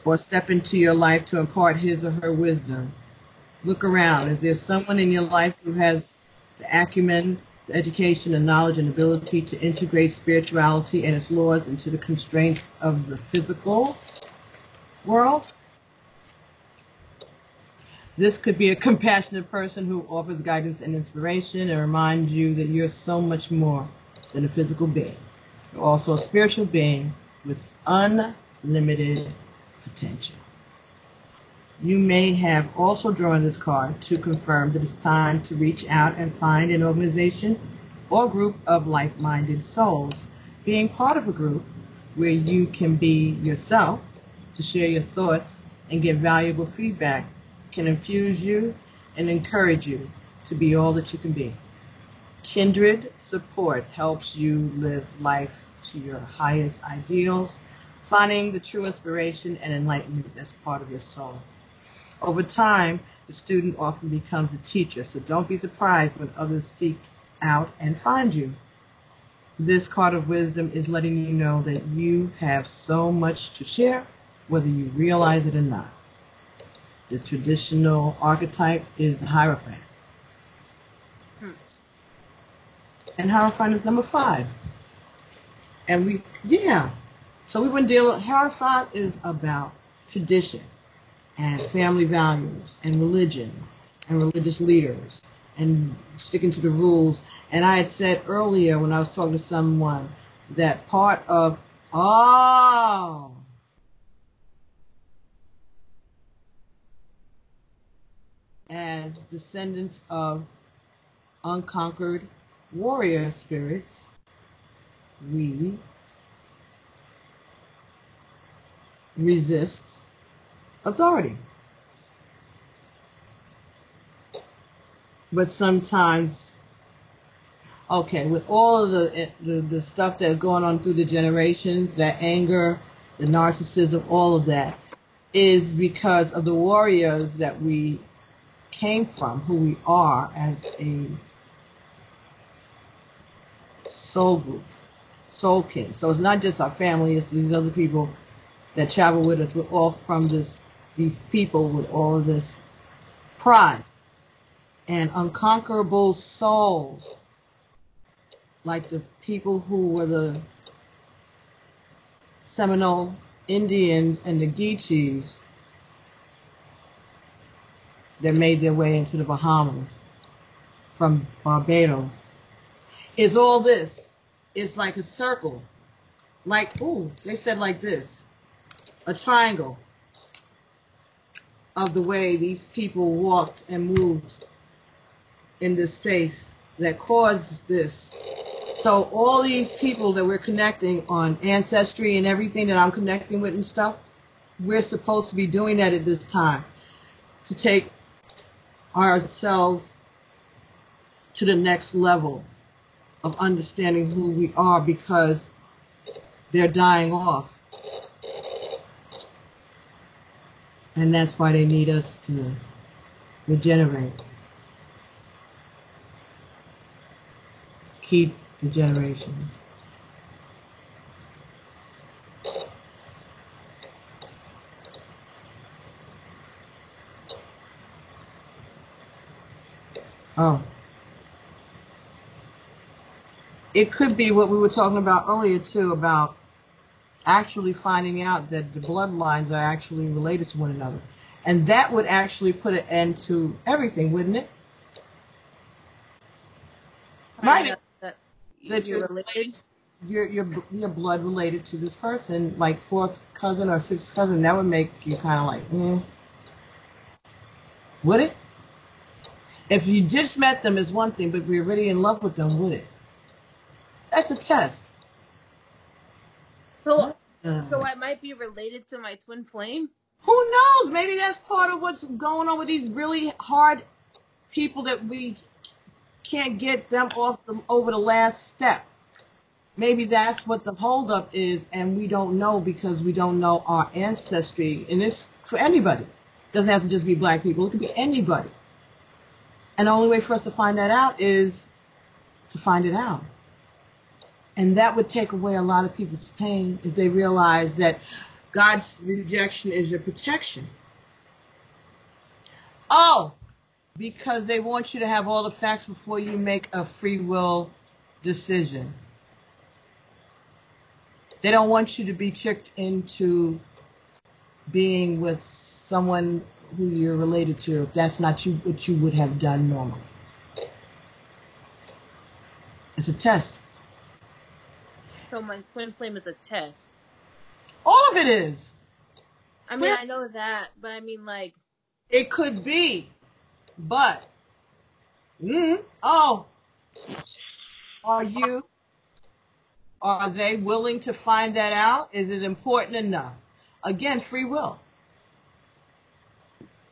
or step into your life to impart his or her wisdom. Look around. Is there someone in your life who has the acumen, the education, the knowledge, and ability to integrate spirituality and its laws into the constraints of the physical world? This could be a compassionate person who offers guidance and inspiration and reminds you that you're so much more than a physical being. You're also a spiritual being with unlimited potential. You may have also drawn this card to confirm that it's time to reach out and find an organization or group of like-minded souls. Being part of a group where you can be yourself, to share your thoughts and give valuable feedback can infuse you and encourage you to be all that you can be. Kindred support helps you live life to your highest ideals, finding the true inspiration and enlightenment that's part of your soul. Over time, the student often becomes a teacher, so don't be surprised when others seek out and find you. This card of wisdom is letting you know that you have so much to share, whether you realize it or not. The traditional archetype is the Hierophant. And Hierophant is number 5. And so we've been dealing, Hierophant is about tradition and family values and religion and religious leaders and sticking to the rules. And I had said earlier when I was talking to someone that part of, as descendants of unconquered warrior spirits, we resist authority. But sometimes, with all of the stuff that's going on through the generations, that anger, the narcissism, all of that is because of the warriors that we came from, who we are as a soul group, soul kin. So it's not just our family, it's these other people that travel with us. We're all from these people with all of this pride and unconquerable souls, like the people who were the Seminole Indians and the Geechees that made their way into the Bahamas from Barbados. It's all this. It's like a circle. They said like this. A triangle of the way these people walked and moved in this space that caused this. So all these people that we're connecting on Ancestry and everything that I'm connecting with and stuff, we're supposed to be doing that at this time to take ourselves to the next level of understanding who we are, because they're dying off. And that's why they need us to regenerate. Keep regeneration. Oh. It could be what we were talking about earlier, too, about actually finding out that the bloodlines are actually related to one another. And that would actually put an end to everything, wouldn't it? Right. That you're related. You're blood related to this person, like fourth cousin or sixth cousin. That would make you kind of like, Would it? If you just met them is one thing, but if you're already in love with them, would it? That's a test. So I might be related to my twin flame? Who knows? Maybe that's part of what's going on with these really hard people that we can't get them over the last step. Maybe that's what the holdup is, and we don't know because we don't know our ancestry. And it's for anybody. It doesn't have to just be black people. It could be anybody. And the only way for us to find that out is to find it out. And that would take away a lot of people's pain if they realize that God's rejection is your protection. Oh, because they want you to have all the facts before you make a free will decision. They don't want you to be tricked into being with someone who you're related to if that's not what you would have done normally. It's a test. So my twin flame is a test. All of it is. I mean, I know that, but I mean, like... It could be, but... Are they willing to find that out? Is it important enough? Again, free will.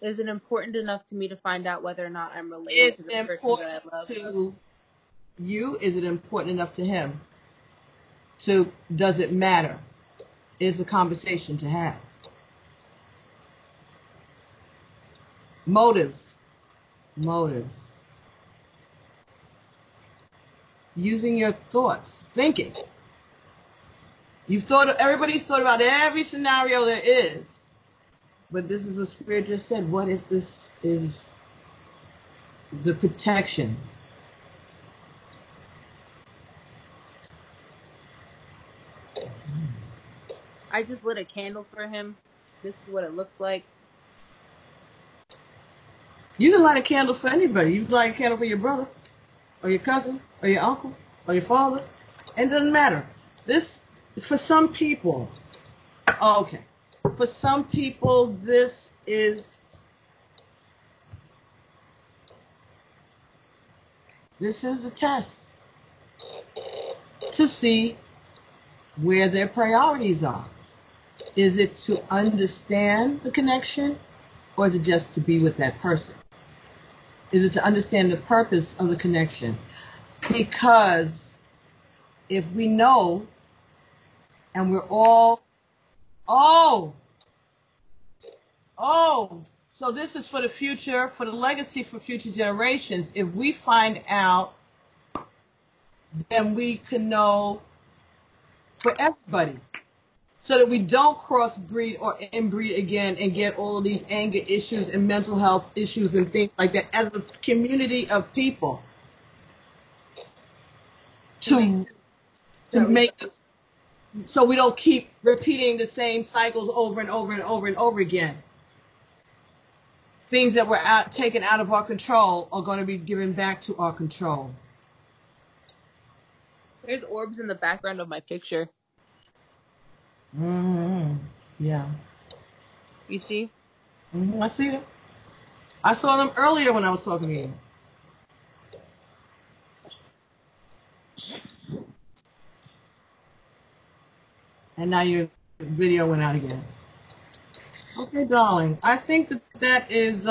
Is it important enough to me to find out whether or not I'm related to the person that I love? To you? Is it important enough to him? Does it matter? Is a conversation to have. Motives. Using your thoughts, thinking. Everybody's thought about every scenario there is. But this is what Spirit just said. What if this is the protection? I just lit a candle for him. This is what it looks like. You can light a candle for anybody. You can light a candle for your brother, or your cousin, or your uncle, or your father. It doesn't matter. This, for some people, okay. For some people, this is a test to see where their priorities are. Is it to understand the connection, or is it just to be with that person? Is it to understand the purpose of the connection? Because if we know, and we're all, so this is for the future, for the legacy for future generations. If we find out, then we can know for everybody, so that we don't crossbreed or inbreed again and get all of these anger issues and mental health issues and things like that as a community of people. To make this, so we don't keep repeating the same cycles over and over and over and over again. Things that were taken out of our control are going to be given back to our control. There's orbs in the background of my picture. Yeah. You see? I see them. I saw them earlier when I was talking to you. And now your video went out again. Okay, darling. I think that is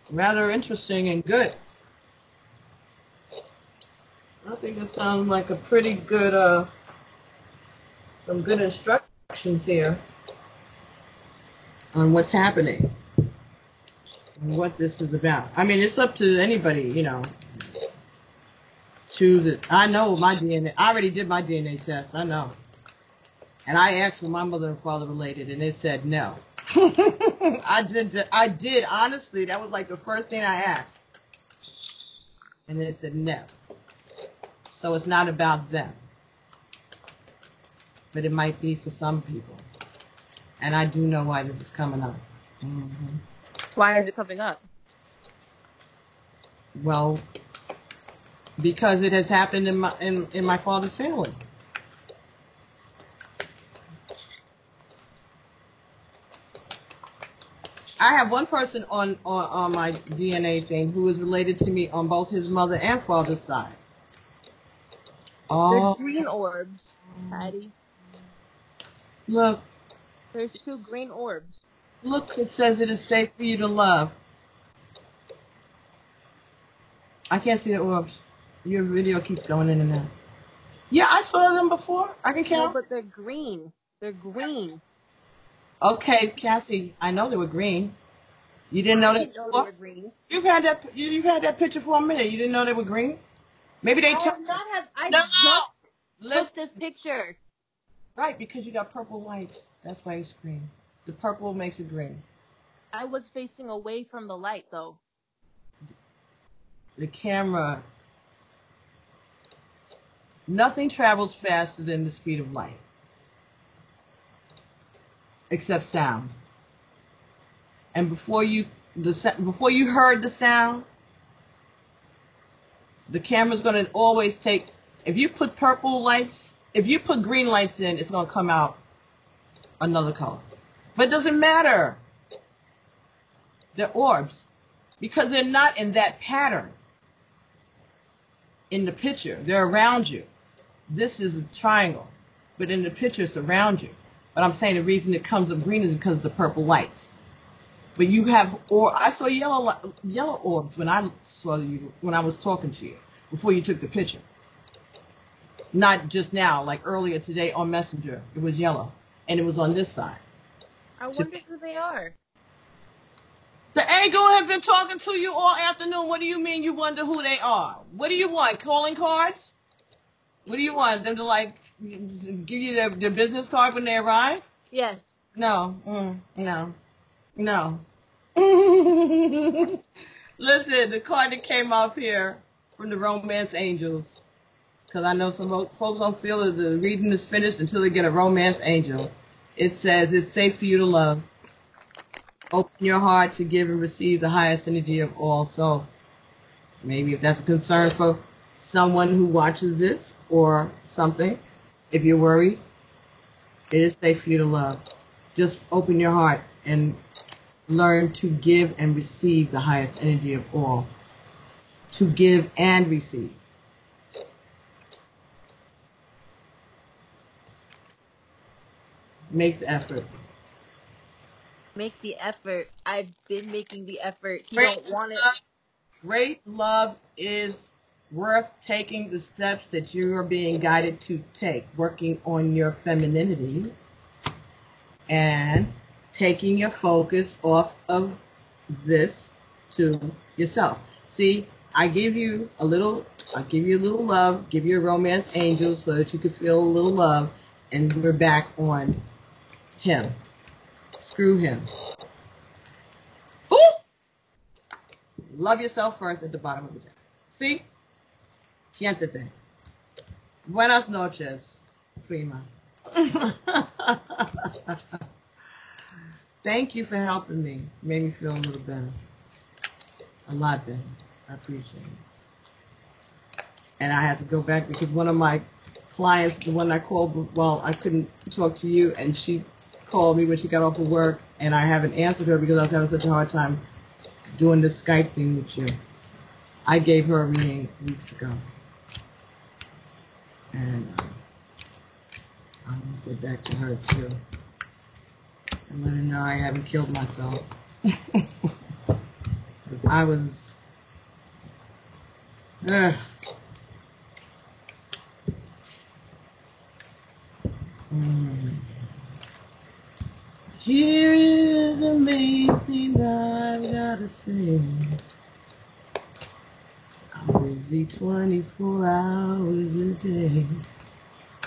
rather interesting and good. I think it sounds like a pretty good, some good instructions here on what's happening. what this is about. I mean, it's up to anybody, you know. Choose it. I know my DNA. I already did my DNA test. I know. And I asked when my mother and father related, and it said no. I did. Honestly, that was like the first thing I asked. And it said no. So it's not about them. But it might be for some people. And I do know why this is coming up. Mm-hmm. Why is it coming up? Well, because it has happened in my father's family. I have one person on my DNA thing who is related to me on both his mother and father's side. Oh. They're green orbs, Patty. Look. There's 2 green orbs. Look, it says it is safe for you to love. I can't see the orbs. Your video keeps going in and out. Yeah, I saw them before. I can count. No, but they're green. They're green. Okay, Cassie, I know they were green. You didn't know that? I didn't know they were green. You've had that picture for a minute. You didn't know they were green? Maybe they took. I just took this picture. Right, because you got purple lights. That's why it's green. The purple makes it green. I was facing away from the light, though. The camera. Nothing travels faster than the speed of light. Except sound. And before you heard the sound, the camera's going to always take. If you put green lights in, it's going to come out another color. But it doesn't matter. They're orbs. Because they're not in that pattern in the picture. They're around you. This is a triangle. But in the picture, it's around you. But I'm saying the reason it comes up green is because of the purple lights. But you have, I saw yellow orbs when I saw you, when I was talking to you, before you took the picture. Not just now, like earlier today on Messenger. It was yellow. And it was on this side. I wonder who they are. The Angel have been talking to you all afternoon. What do you mean you wonder who they are? What do you want? Calling cards? What do you want? Them to like give you their business card when they arrive? Yes. No. No. Listen, the card that came off here from the Romance Angels, because I know some folks don't feel that the reading is finished until they get a Romance Angel. It says it's safe for you to love. Open your heart to give and receive the highest energy of all. So maybe if that's a concern for someone who watches this or something, if you're worried, it is safe for you to love. Just open your heart and learn to give and receive the highest energy of all. To give and receive. Make the effort. Make the effort. I've been making the effort. You don't want it. Great love is worth taking the steps that you are being guided to take. Working on your femininity and taking your focus off of this to yourself. See, I give you a little love, give you a romance angel so that you can feel a little love, and we're back on him. Screw him. Ooh! Love yourself first at the bottom of the day. See? Siéntate. Buenas noches, prima. Thank you for helping me. Made me feel a little better. A lot better. I appreciate it. And I had to go back because one of my clients, the one I called, well, I couldn't talk to you, and she called me when she got off of work, and I haven't answered her because I was having such a hard time doing this Skype thing with you. I gave her a reading weeks ago. And I'm going to get back to her, too. And let her know I haven't killed myself. I was... Here is the main thing that I've got. gotta say. I'm busy 24 hours a day.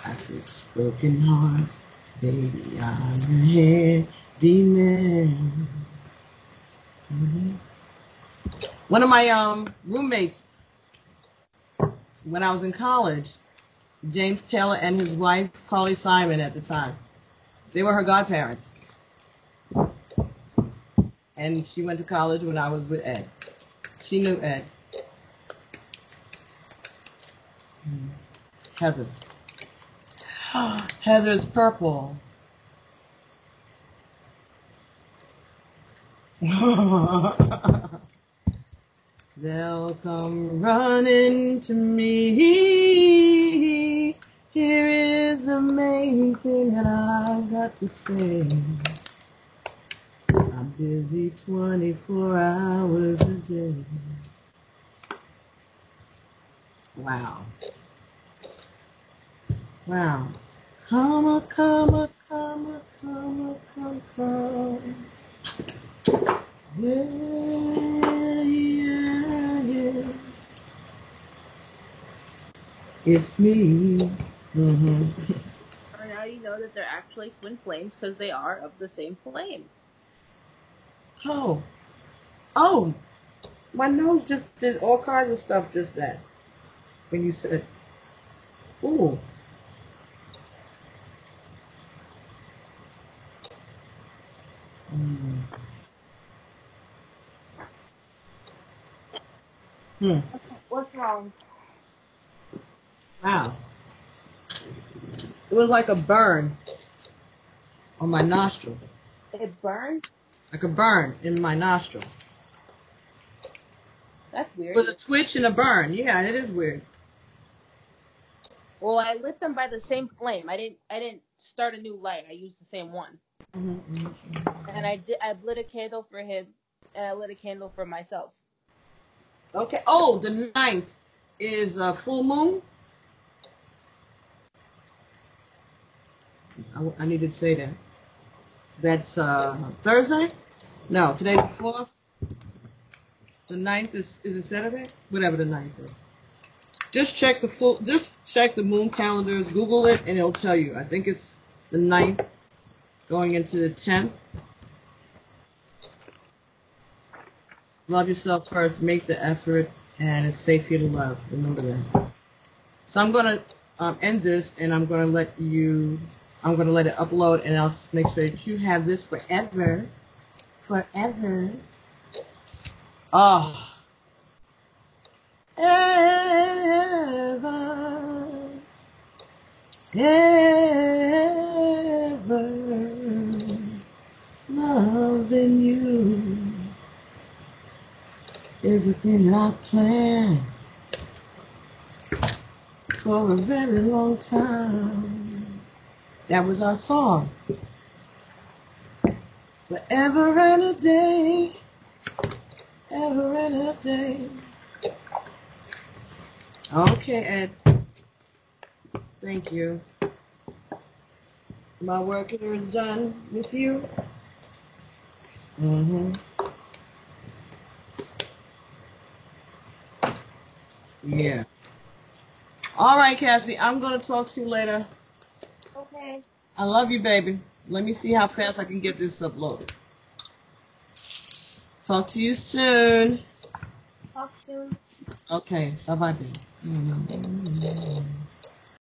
I fix broken hearts, baby, I'm a handyman. One of my roommates, when I was in college, James Taylor and his wife, Carly Simon at the time, they were her godparents. And she went to college when I was with Ed. She knew Ed. Heather. Heather's purple. They'll come running to me. Here is the main thing that I got to say. I'm busy 24 hours a day. Wow. Wow. Come. Yeah. It's me. Mm-hmm. Or now you know that they're actually twin flames because they are of the same flame. Oh, my nose just did all kinds of stuff just then. When you said, ooh. What's wrong? Wow. It was like a burn on my nostril. It burned? Like a burn in my nostril. That's weird. It was a twitch and a burn. Yeah, it is weird. Well, I lit them by the same flame. I didn't start a new light. I used the same one. Mm-hmm. And I lit a candle for him, and I lit a candle for myself. Okay. Oh, the 9th is a full moon. I needed to say that. That's Thursday? No, today's the 4th. The 9th is it Saturday? Whatever the 9th is. Just check the moon calendars, Google it, and it'll tell you. I think it's the 9th going into the 10th. Love yourself first, make the effort, and it's safe here to love. Remember that. So I'm going to end this, and I'm going to let it upload, and I'll make sure that you have this forever. Forever. Oh. Ever loving you is the thing that I planned for a very long time. That was our song. Forever and a day, ever and a day. Okay, Ed. Thank you. My work here is done with you. Yeah. All right, Cassie. I'm going to talk to you later. Okay. I love you, baby. Let me see how fast I can get this uploaded. Talk to you soon. Talk soon. Okay. Bye-bye, baby.